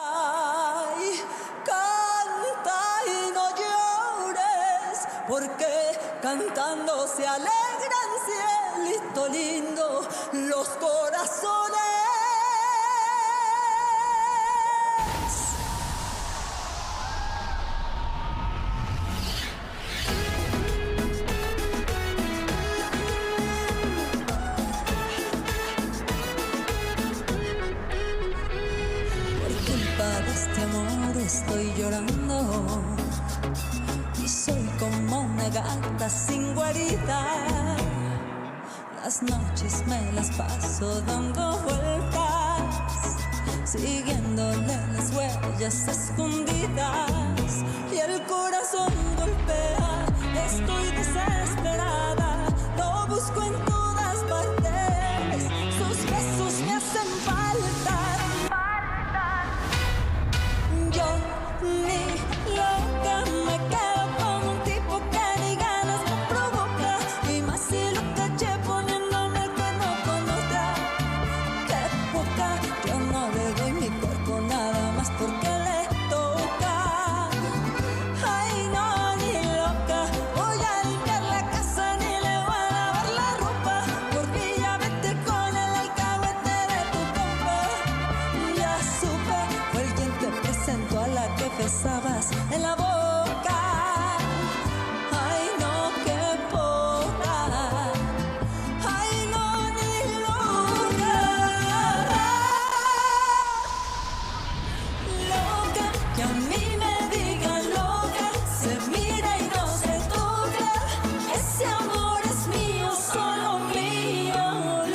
Ay, canta y no llores, porque cantando se alegran, cielito lindo, los corazones. Este amor estoy llorando y soy como una gata sin guarida. Las noches me las paso dando vueltas, siguiéndole las huellas escondidas, y el corazón golpea. Estoy desesperada, lo busco en todas partes, sus besos me hacen falta. Yo ni loca me quedo con un tipo que ni ganas me provoca, y más si lo caché poniéndome el cuerno con otra. Qué poca, yo no le doy mi cuerpo nada más porque le toca. Ay no, ni loca, voy a limpiar la casa ni le voy a lavar la ropa, por mí ya vete con el alcahuete de tu compa. Ya supe, fue el quien te presentó a la que besabas en la boca. Ay no, qué poca. Ay no, ni loca. Loca, que a mí me diga loca, se mira y no se toca. Ese amor es mío, solo mío.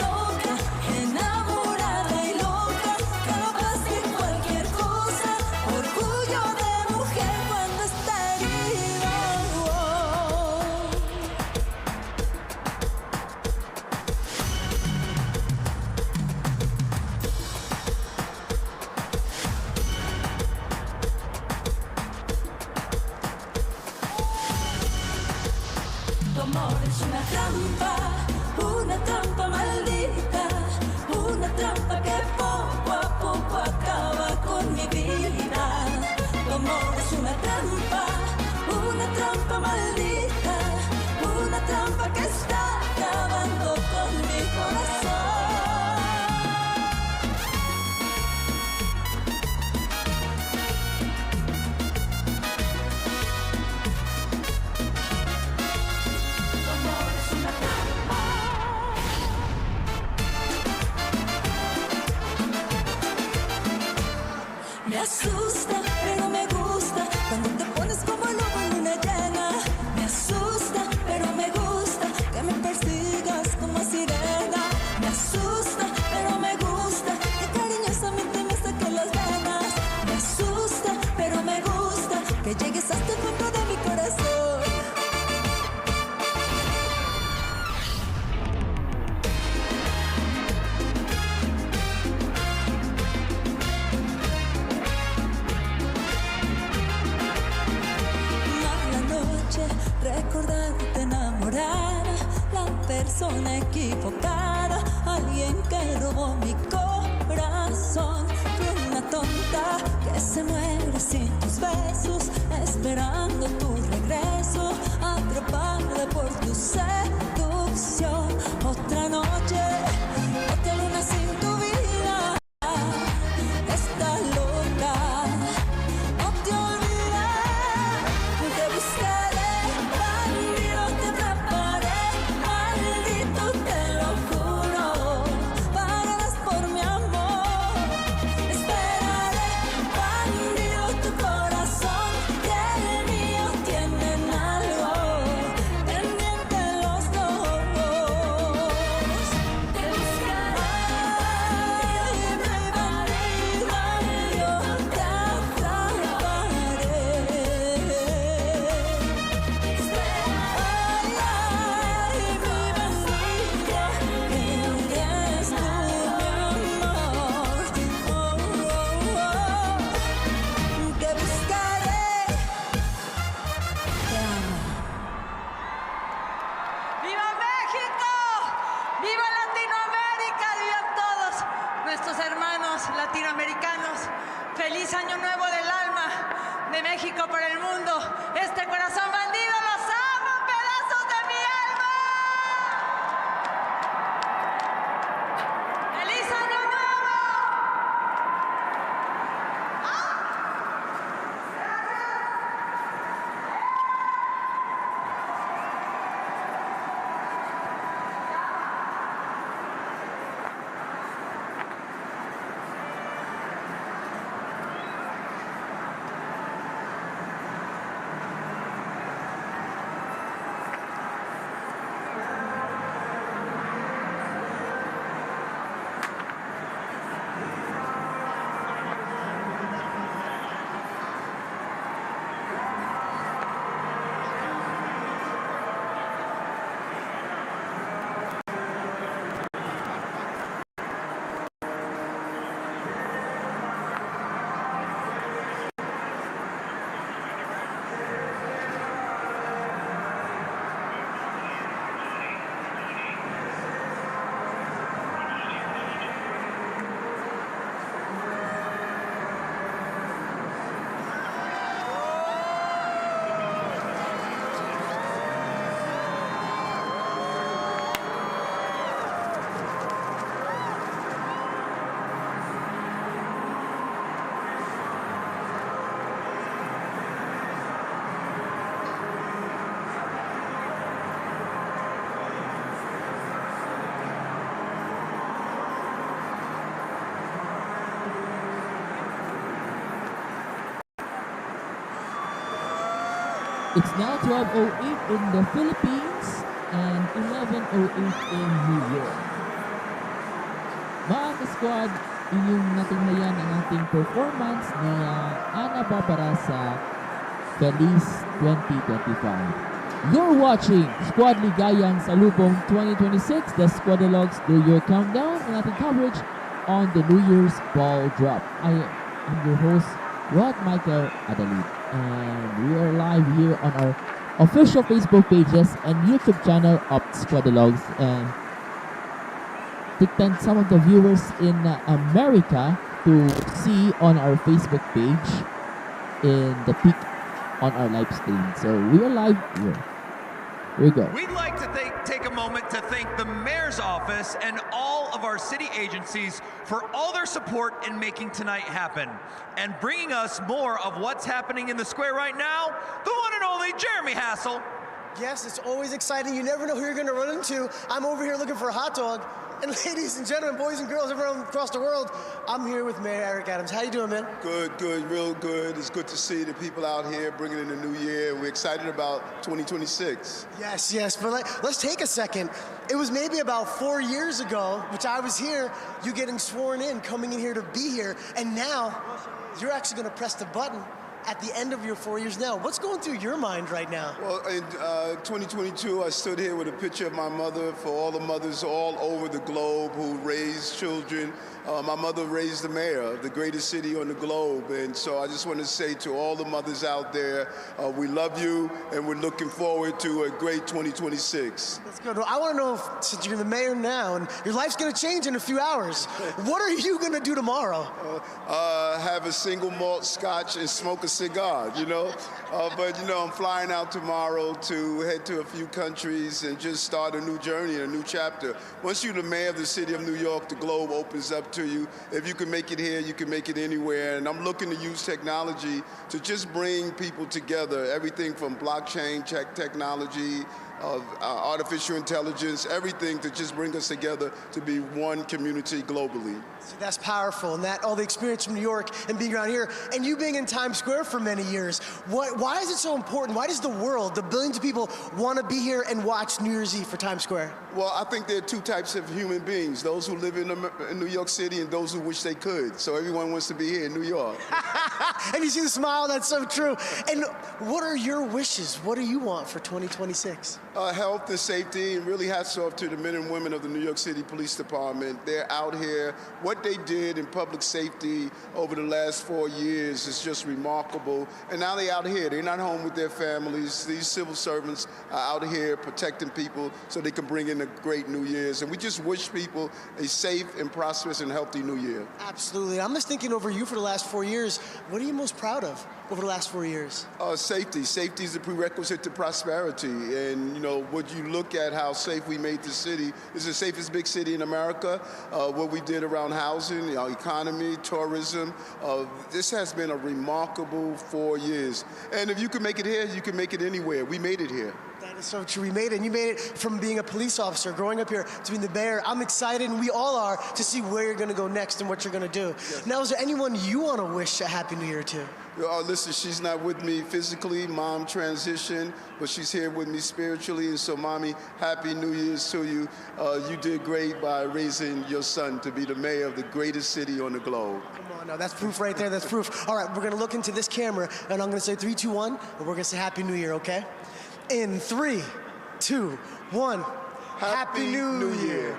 Loca, enamorada y loca, capaz de cualquier cosa. Orgullo de mujer cuando está herida. Tu amor es una trampa maldita, una trampa que poco a poco acaba con mi vida. Tu amor es una trampa maldita, una trampa que está acabando con mi corazón. Me asusta, pero me gusta cuando te pones como lobo en luna llena. Me asusta, pero me gusta que me persigas como sirena. Me asusta, pero me gusta que cariñosamente me saque las venas. Me asusta, pero me gusta que llegues hasta el fondo de mi corazón. Recordarte enamorar la persona equivocada, alguien que robó mi corazón. Fui una tonta que se muere sin tus besos, esperando tu regreso, atrapada por tu seducción. Otra noche, otra luna sin tu vida. Está loca, no te olvides, te buscaré. Bandido, te atraparé, maldito, te lo juro. Pagarás por mi amor, esperaré. Bandido, tu corazón y el mío It's now 12:08 in the Philippines and 11:08 in New York. Mga ka-squad, yung natingnayan ang ating performance ni Ana Barbara sa Feliz 2025. You're watching SQUADligayang Salubong 2026, the SquadiLogues New Year Countdown, and ating coverage on the New Year's Ball Drop. I am your host, Rod Michael Adalid, and we are live here on our official Facebook pages and YouTube channel of SquadiLogues. And tignan some of the viewers in America to see on our Facebook page in the peak on our live stream. So we are live here. Here we go. We'd like to take a moment to thank the Mayor's Office and all of our city agencies for all their support in making tonight happen and bringing us more of what's happening in the square right now, the one and only Jeremy Hassel. Yes, it's always exciting. You never know who you're going to run into. I'm over here looking for a hot dog. And ladies and gentlemen, boys and girls, everyone across the world, I'm here with Mayor Eric Adams. How you doing, man? Good, real good. It's good to see the people out here bringing in the new year. We're excited about 2026. Yes, but let's take a second. It was maybe about 4 years ago, which I was here, you getting sworn in, coming in here to be here, and now you're actually going to press the button at the end of your 4 years now. What's going through your mind right now? Well, in 2022, I stood here with a picture of my mother for all the mothers all over the globe who raised children. My mother raised the mayor of the greatest city on the globe, and so I just want to say to all the mothers out there, we love you, and we're looking forward to a great 2026. That's good. Well, I want to know, since you're the mayor now, and your life's going to change in a few hours, what are you going to do tomorrow? Have a single malt scotch and smoke a cigar, you know? But, you know, I'm flying out tomorrow to head to a few countries and just start a new journey, a new chapter. Once you're the mayor of the city of New York, the globe opens up to you. If you can make it here, you can make it anywhere. And I'm looking to use technology to just bring people together, everything from blockchain technology, artificial intelligence, everything to just bring us together to be one community globally. See, that's powerful, and that all the experience from New York and being around here, and you being in Times Square for many years. Why is it so important? Why does the world, the billions of people, want to be here and watch New Year's Eve for Times Square? Well, I think there are two types of human beings, those who live in New York City and those who wish they could. So everyone wants to be here in New York. And you see the smile, that's so true. And what are your wishes? What do you want for 2026? Health and safety, and really hats off to the men and women of the New York City Police Department. They're out here. What they did in public safety over the last 4 years is just remarkable. And now they're out here. They're not home with their families. These civil servants are out here protecting people so they can bring in a great New Year's. And we just wish people a safe and prosperous and healthy New Year. Absolutely. I'm just thinking over you for the last 4 years. What are you most proud of over the last 4 years? Safety. Safety is a prerequisite to prosperity. And, you know, would you look at how safe we made the city? It's the safest big city in America. What we did around housing, our economy, tourism. This has been a remarkable 4 years. And if you can make it here, you can make it anywhere. We made it here. That is so true. We made it. And you made it from being a police officer, growing up here, to being the mayor. I'm excited, and we all are, to see where you're going to go next and what you're going to do. Yes. Now, is there anyone you want to wish a Happy New Year to? Listen, she's not with me physically. Mom transitioned, but she's here with me spiritually. And so, Mommy, Happy New Year's to you. You did great by raising your son to be the mayor of the greatest city on the globe. Come on, now that's proof right there. That's proof. All right, we're going to look into this camera, and I'm going to say 3, 2, 1, and we're going to say Happy New Year, okay? In 3, 2, 1. Happy New Year.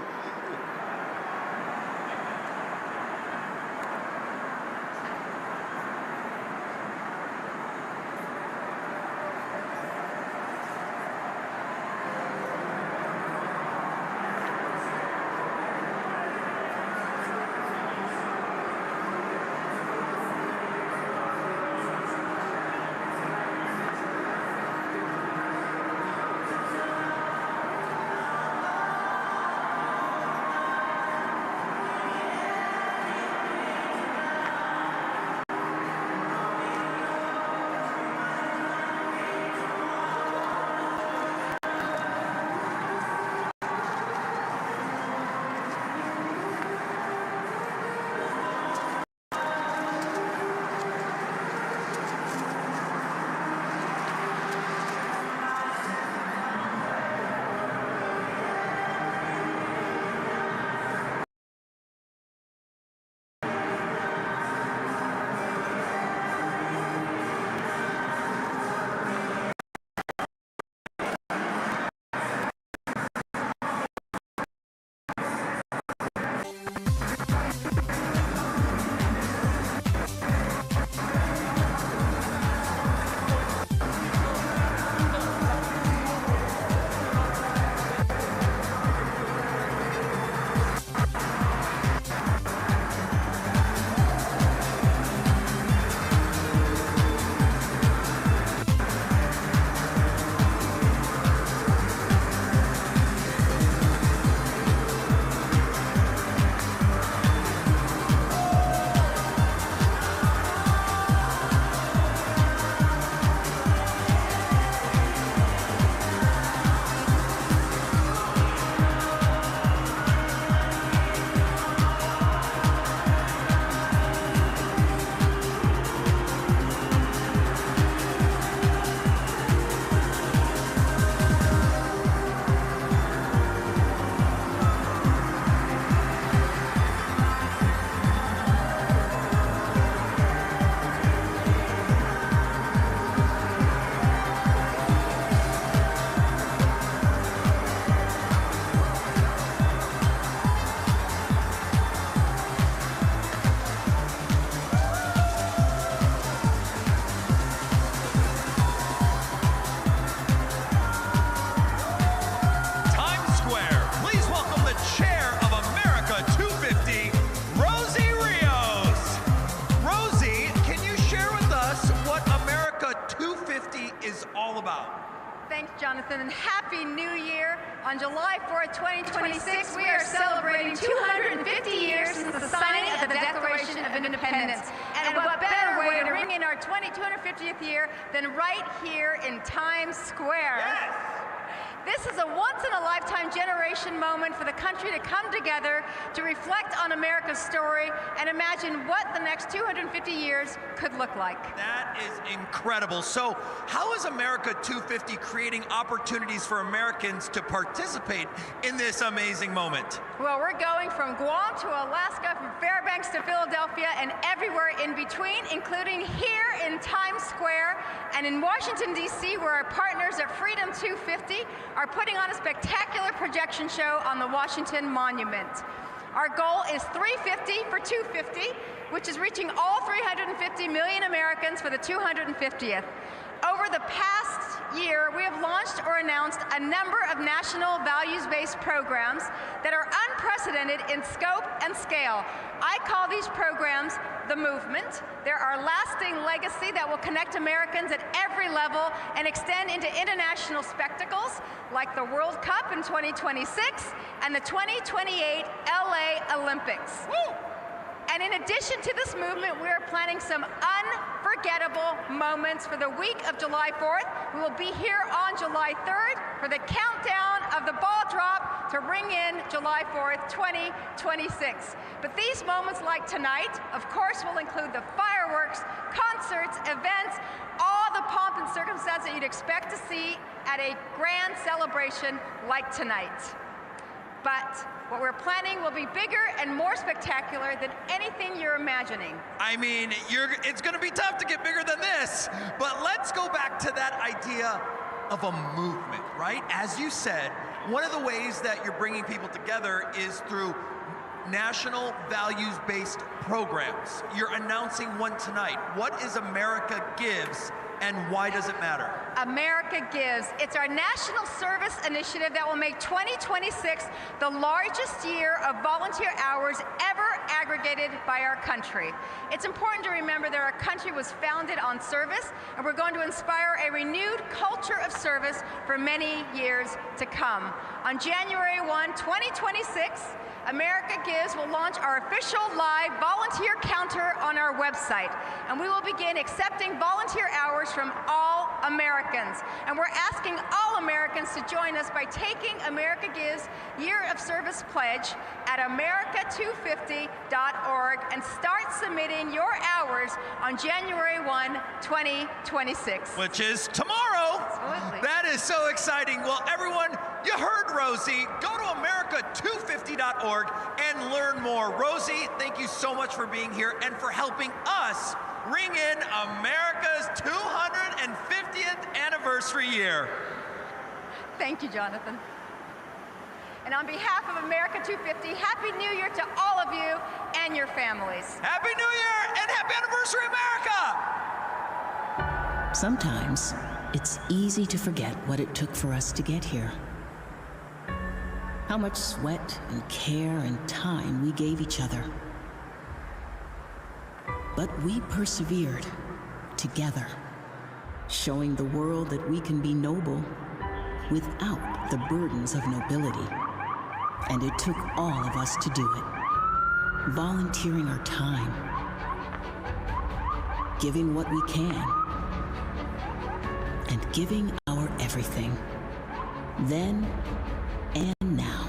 Thanks, Jonathan, and Happy New Year. On July 4th, 2026, we are celebrating 250 years since the signing of the Declaration of Independence. And what better way to ring in our 250th year than right here in Times Square? Yes. This is a once-in-a-lifetime generation moment for the country to come together to reflect on America's story and imagine what the next 250 years could look like. That is incredible. So how is America 250 creating opportunities for Americans to participate in this amazing moment? Well, we're going from Guam to Alaska, from Fairbanks to Philadelphia, and everywhere in between, including here in Times Square and in Washington, D.C., where our partners at Freedom 250 are putting on a spectacular projection show on the Washington Monument. Our goal is 350 for 250, which is reaching all 350 million Americans for the 250th. Over the past year, we have launched or announced a number of national values-based programs that are unprecedented in scope and scale. I call these programs the movement. They're our lasting legacy that will connect Americans at every level and extend into international spectacles like the World Cup in 2026 and the 2028 LA Olympics. Woo! And in addition to this movement, we are planning some unforgettable moments for the week of July 4th. We will be here on July 3rd for the countdown of the ball drop to ring in July 4th, 2026. But these moments like tonight, of course, will include the fireworks, concerts, events, all the pomp and circumstance that you'd expect to see at a grand celebration like tonight. But what we're planning will be bigger and more spectacular than anything you're imagining. I mean, it's going to be tough to get bigger than this, but let's go back to that idea of a movement, right? As you said, one of the ways that you're bringing people together is through national values-based programs. You're announcing one tonight. What is America Gives, and why does it matter? America Gives. It's our national service initiative that will make 2026 the largest year of volunteer hours ever aggregated by our country. It's important to remember that our country was founded on service, and we're going to inspire a renewed culture of service for many years to come. On January 1, 2026, America Gives will launch our official live volunteer counter on our website, and we will begin accepting volunteer hours from all Americans. And we're asking all Americans to join us by taking America Gives Year of Service Pledge at America250.org and start submitting your hours on January 1, 2026. Which is tomorrow. Absolutely. That is so exciting. Well, everyone, you heard Rosie. Go to America250.org and learn more. Rosie, thank you so much for being here and for helping us ring in America's 250th anniversary year. Thank you, Jonathan. And on behalf of America 250, Happy New Year to all of you and your families. Happy New Year and happy anniversary, America! Sometimes it's easy to forget what it took for us to get here. How much sweat and care and time we gave each other. But we persevered together, showing the world that we can be noble without the burdens of nobility. And it took all of us to do it. Volunteering our time, giving what we can, and giving our everything. Then and now.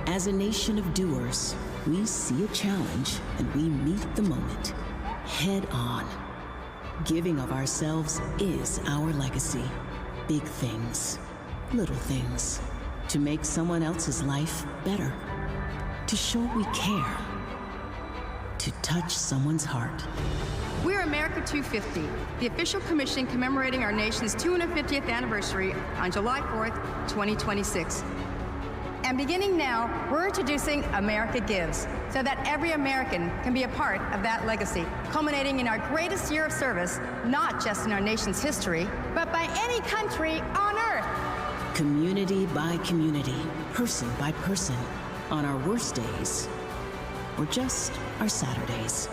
As a nation of doers, we see a challenge and we meet the moment head on. Giving of ourselves is our legacy. Big things, little things, to make someone else's life better, to show we care, to touch someone's heart. We're America 250, the official commission commemorating our nation's 250th anniversary on July 4th, 2026. And beginning now, we're introducing America Gives, so that every American can be a part of that legacy, culminating in our greatest year of service, not just in our nation's history, but by any country on earth. Community by community, person by person, on our worst days, or just our Saturdays.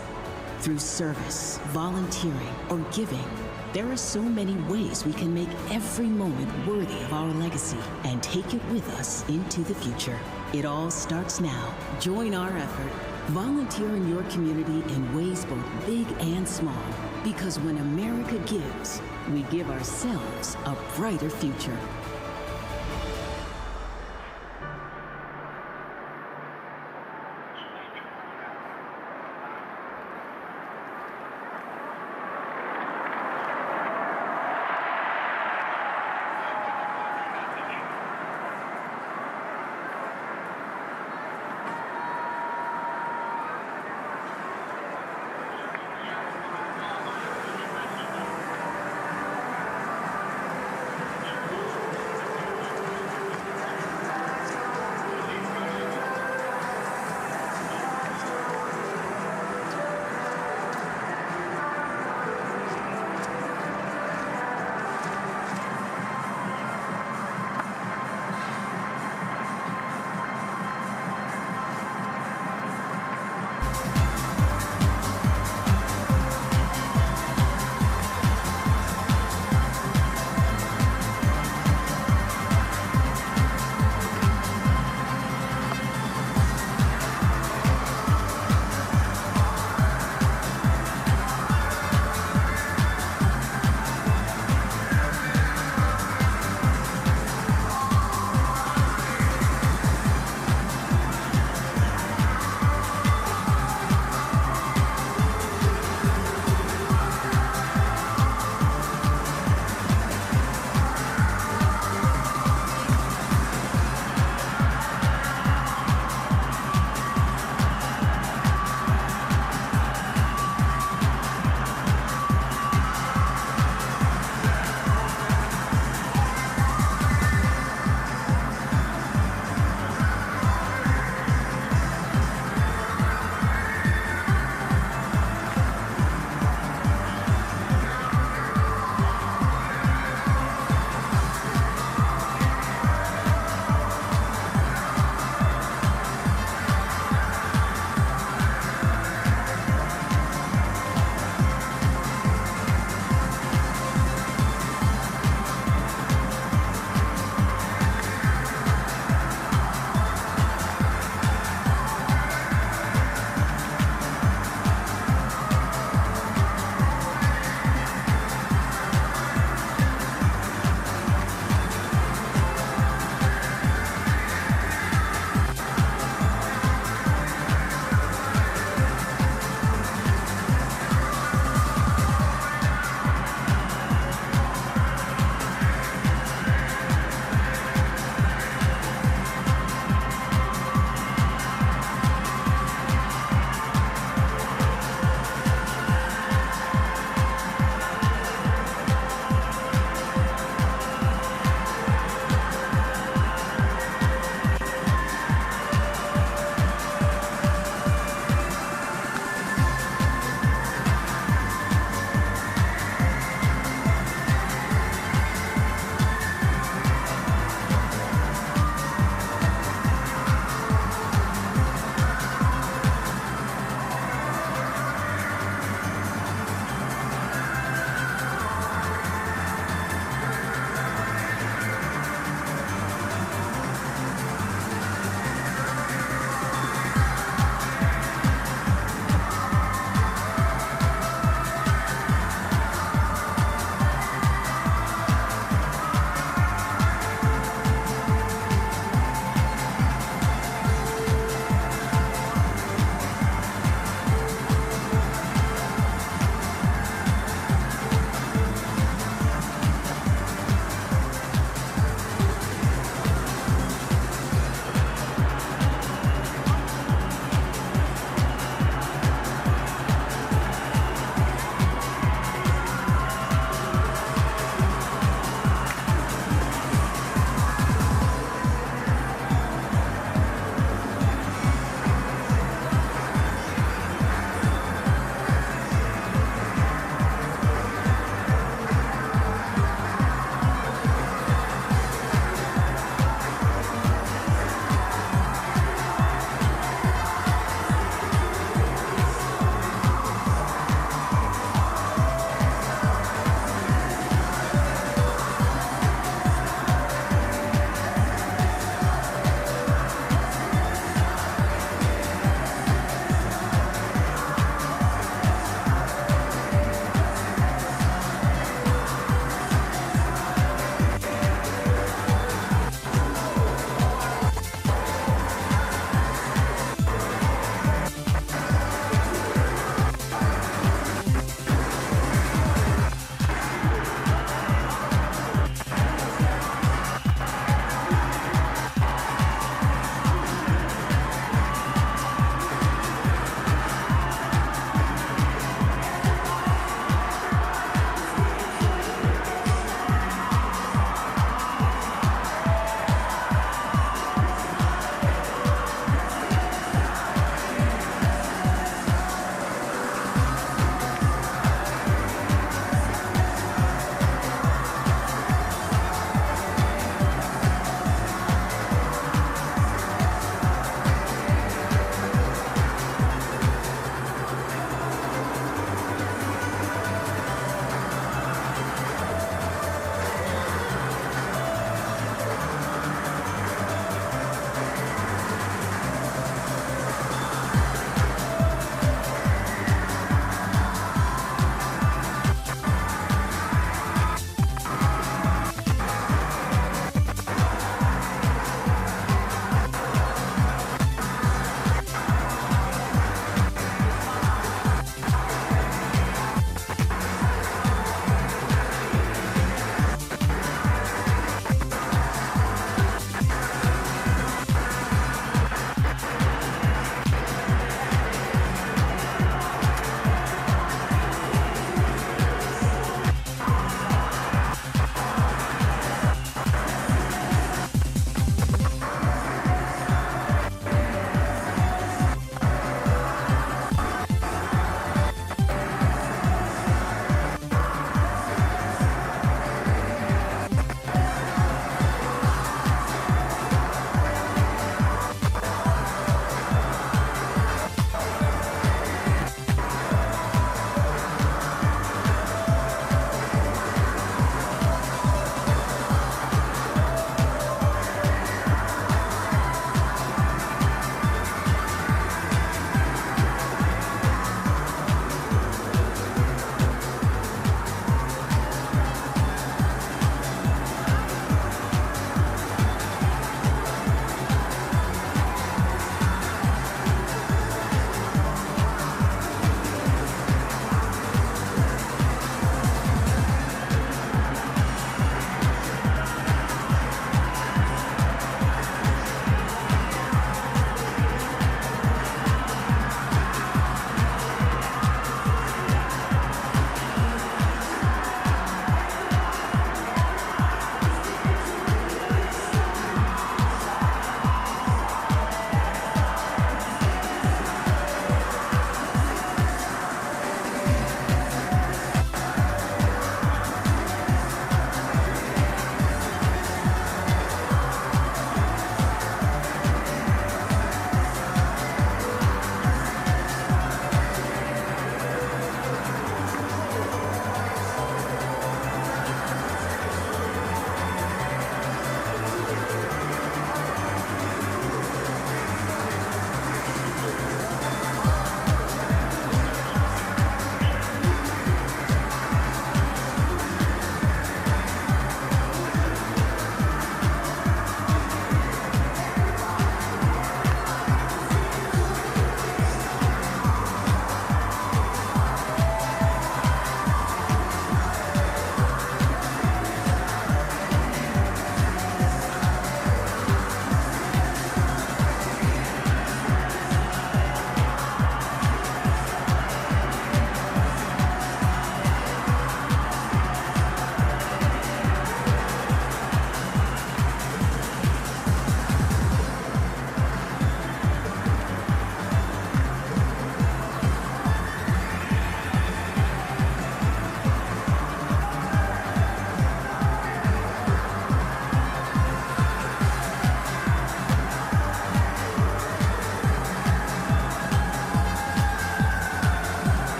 Through service, volunteering, or giving, There are so many ways we can make every moment worthy of our legacy and take it with us into the future. It all starts now. Join our effort. Volunteer in your community in ways both big and small. Because when America gives, we give ourselves a brighter future.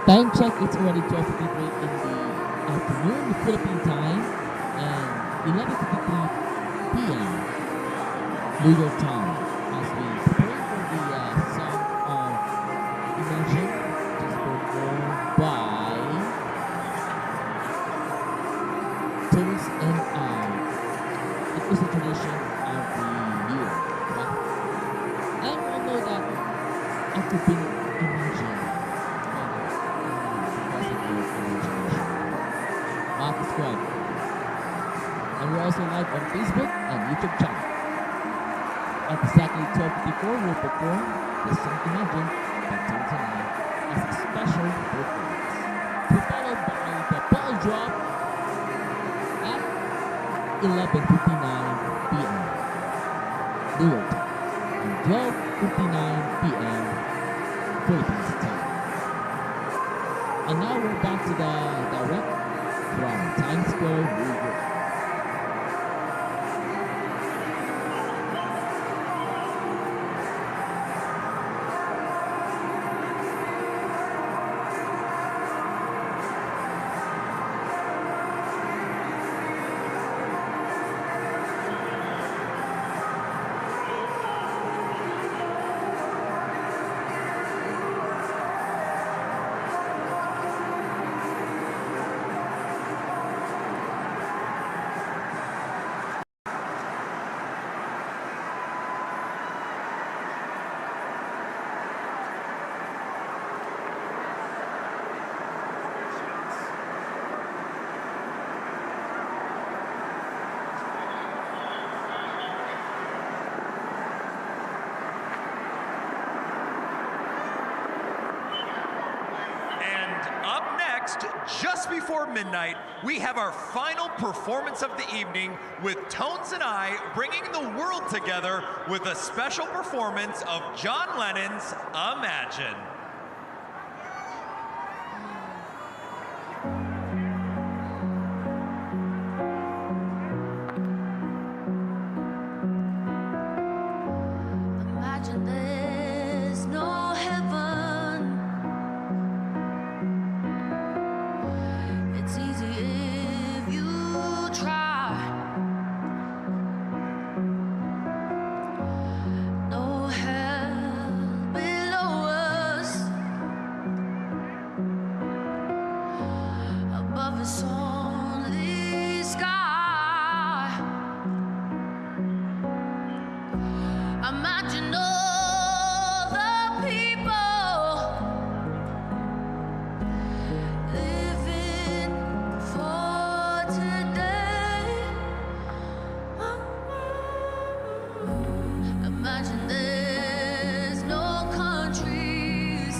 Time check, it's already 12:53 in the afternoon, Philippine time, and 11:53 p.m. New York time, as we prepare for the song of Imagine, just performed by Tones and I. It is a tradition of the year, right? And we all know that I could be imagined because of your imagination. Mark Squad. And we're also live on Facebook and YouTube channel. At exactly 12:54, we'll perform the song Imagine by Tones and I as a special performance. To be followed by the ball drop at 11:59 p.m. New York time and 12:59 p.m. Philippines time. And now we're back to the direct from Times Square, New York. Up next, just before midnight, we have our final performance of the evening with Tones and I bringing the world together with a special performance of John Lennon's Imagine. Imagine there's no heaven. It's easy if you try. No hell below us. Above us only sky. Imagine all the people living for today. Imagine there's no countries.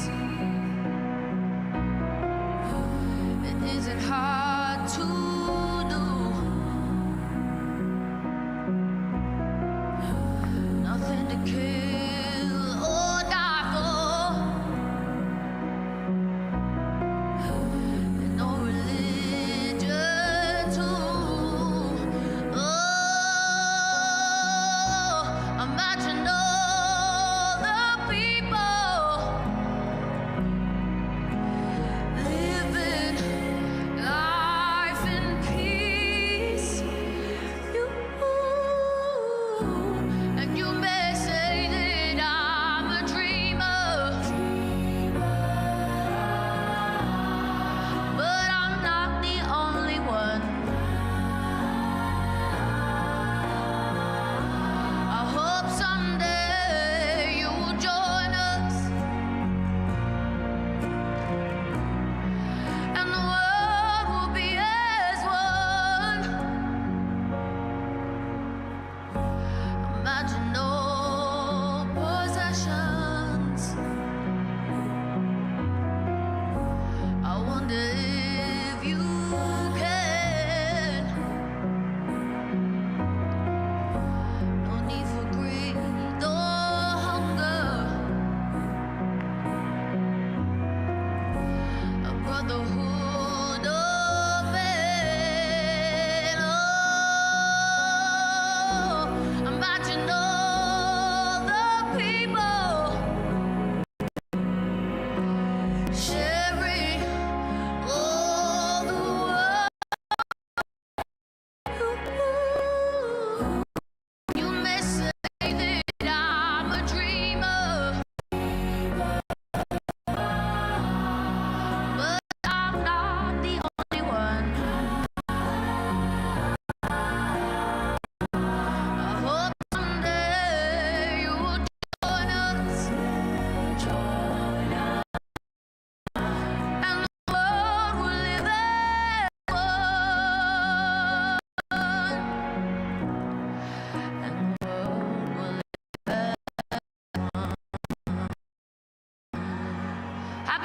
It isn't hard to do. Nothing to kill or die for. And no religion too. Oh, imagine all the people living life in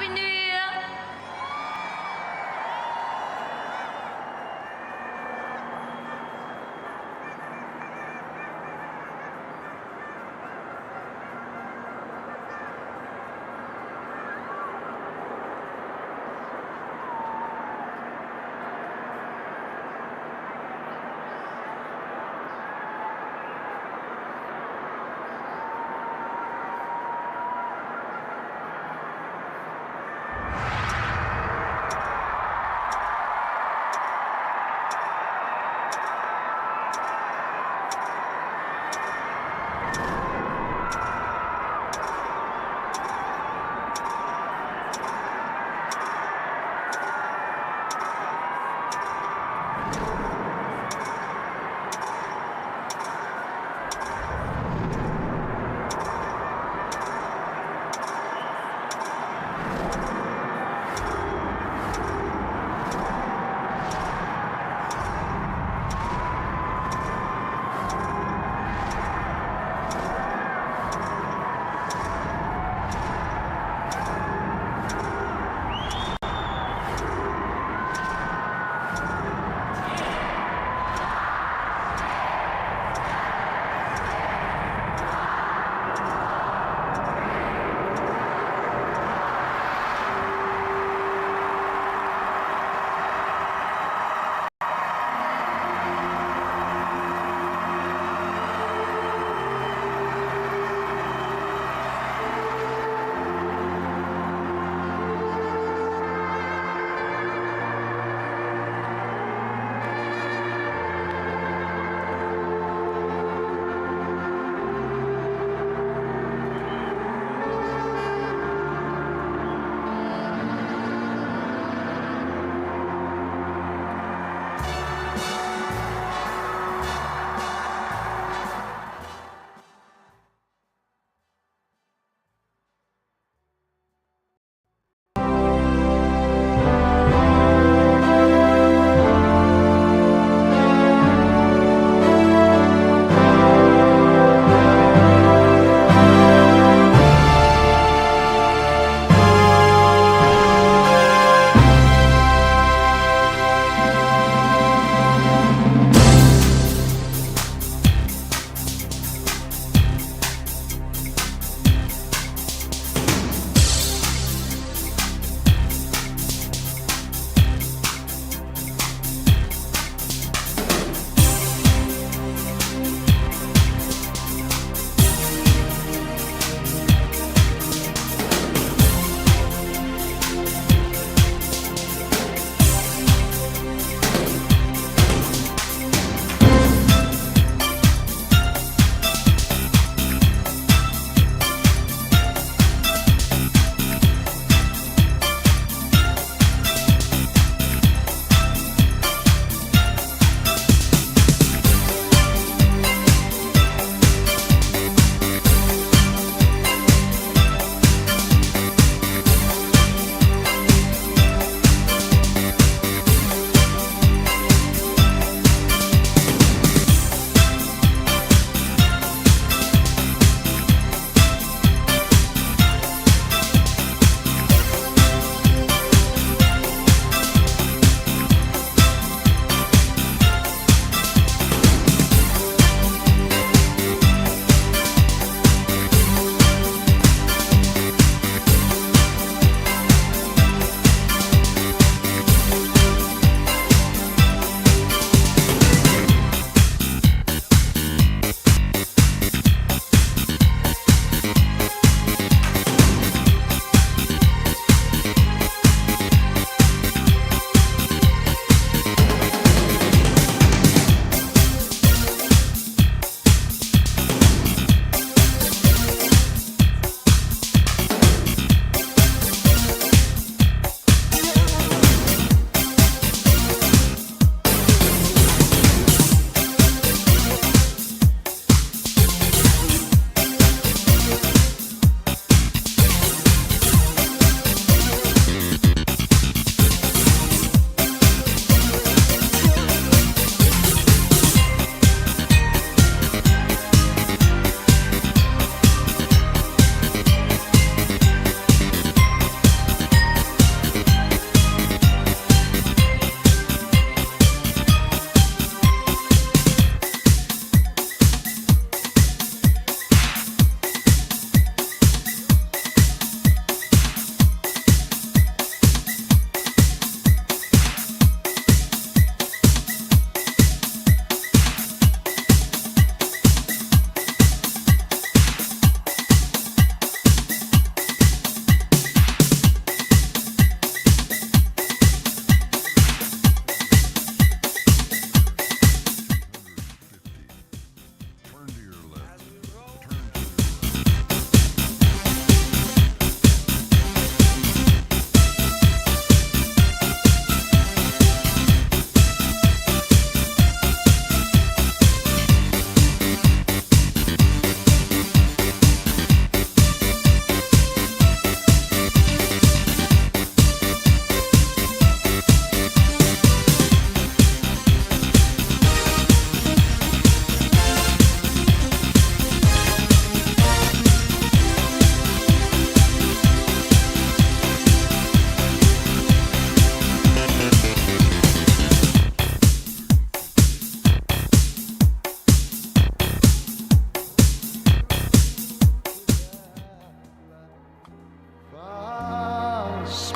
Happy New Year!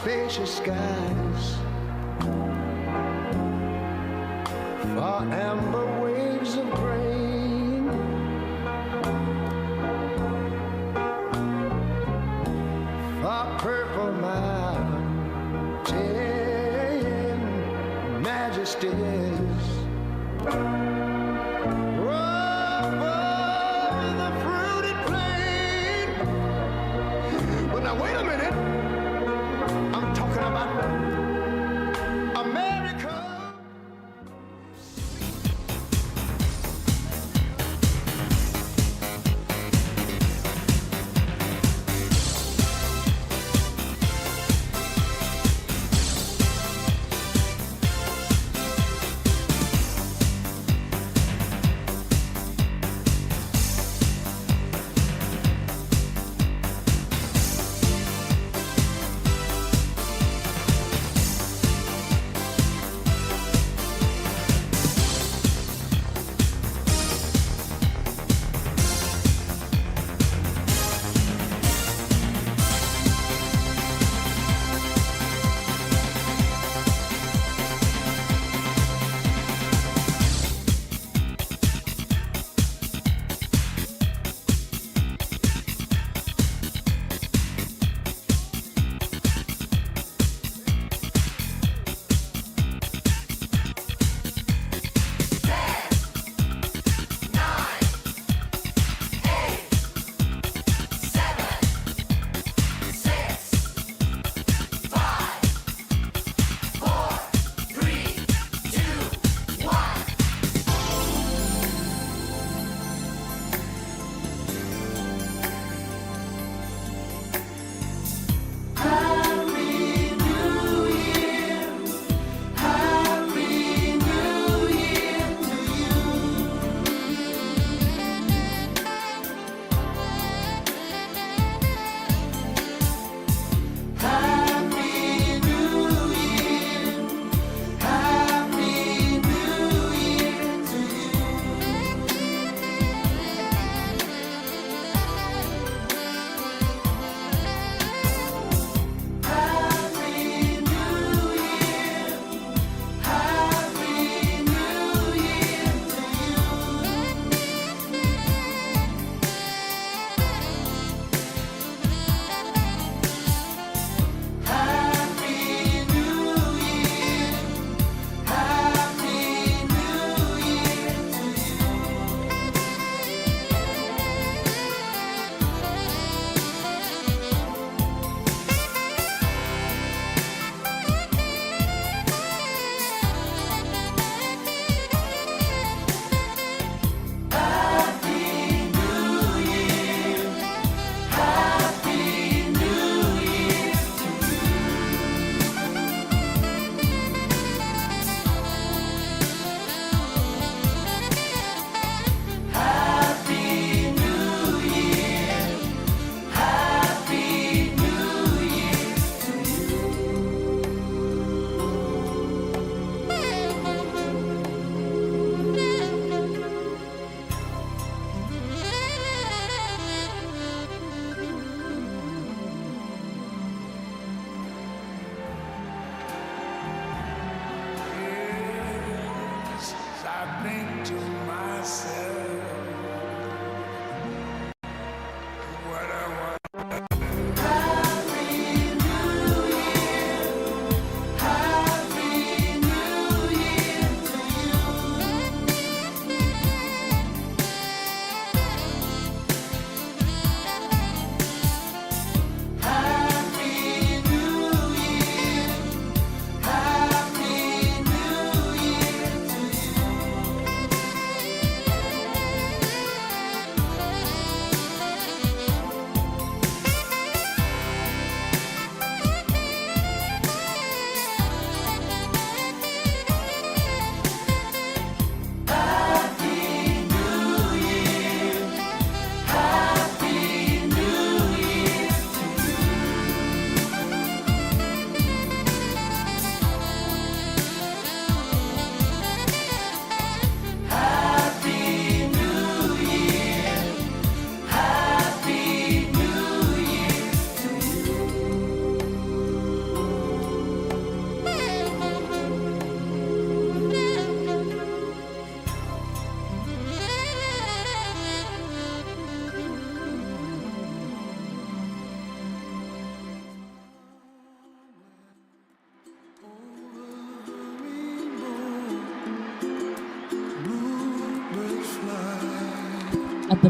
spacious skies, far amber waves of grain, far purple mountain majesties. Now wait a minute, I'm talking about America.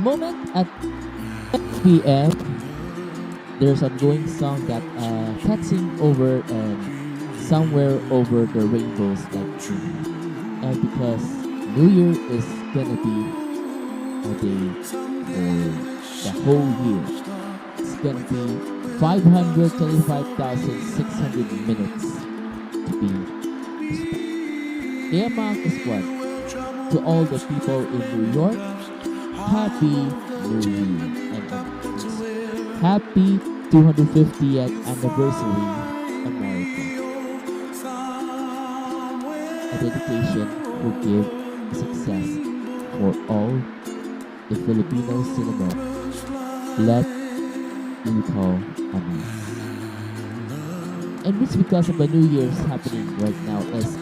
moment at 10 p.m., there's an ongoing song that catching over and somewhere over the rainbows like this. And because New Year is gonna be a day for the whole year, it's gonna be 525,600 minutes to be spent. Mga Squad, to all the people in New York, Happy New Year and Happy 250th Anniversary, America. A dedication will give success for all the Filipino cinema. Let me call a mess. And which because of the New Year's happening right now is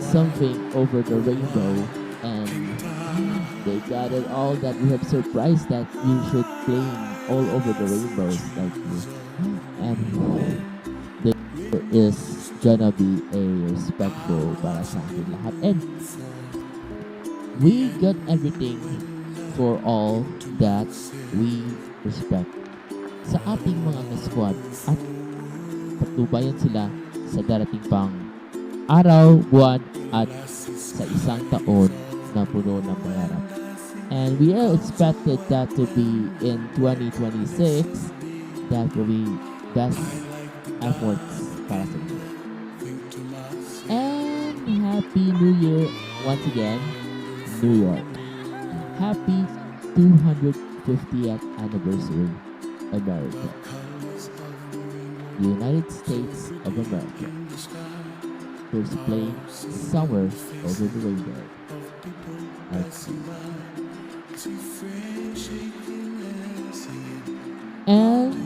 something over the rainbow, and they got it all that we have surprised that we should play all over the rainbows like this. And there is gonna be a respectful para sa ating lahat. And we got everything for all that we respect sa ating mga ka-squad, at patnubayan sila sa darating pang araw, buwan, at sa isang taon na puno ng pangarap. And we are expected that to be in 2026. That will be best efforts para sa inyo. And Happy New Year once again, New York. Happy 250th Anniversary, America. United States of America. There's a plane somewhere over the rainbow. Let's see. And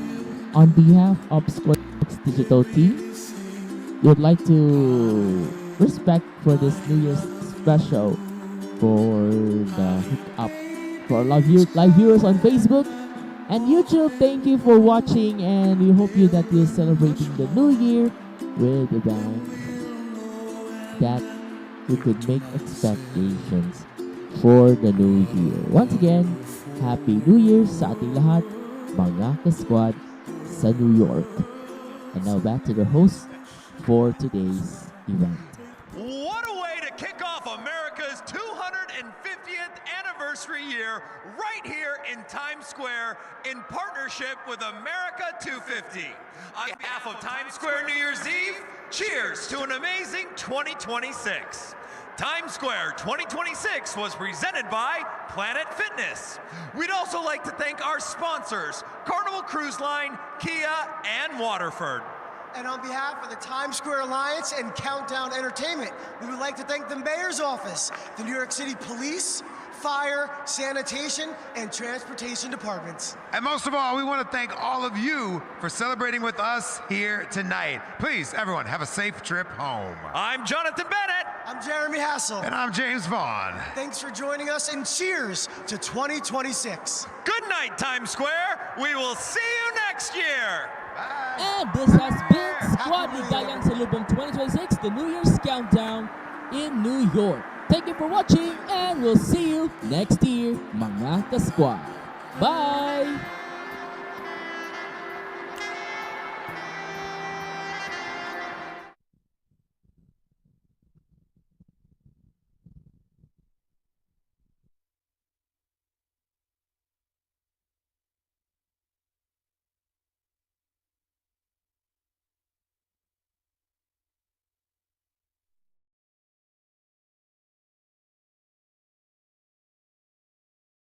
on behalf of SquadiLogues Digital Team, we would like to respect for this New Year's special for the hookup for our live viewers on Facebook and YouTube. Thank you for watching, and we hope you that you're celebrating the New Year with a bang, that we could make expectations for the New Year. Once again, Happy New Year sa ating lahat, mga ka-squad sa New York. And now back to the host for today's event. What a way to kick off America's 250th anniversary year right here in Times Square in partnership with America 250. On behalf of Times Square New Year's Eve, cheers to an amazing 2026. Times Square 2026 was presented by Planet Fitness. We'd also like to thank our sponsors, Carnival Cruise Line, Kia, and Waterford. And on behalf of the Times Square Alliance and Countdown Entertainment, we would like to thank the Mayor's Office, the New York City Police, Fire, Sanitation, and Transportation Departments. And most of all, we want to thank all of you for celebrating with us here tonight. Please, everyone, have a safe trip home. I'm Jonathan Bennett. I'm Jeremy Hassel. And I'm James Vaughn. Thanks for joining us, and cheers to 2026. Good night, Times Square. We will see you next year. And this has been SQUADligayang Salubong 2026, the New Year's Countdown in New York. Thank you for watching, and we'll see you next year, mga ka-squad. Bye!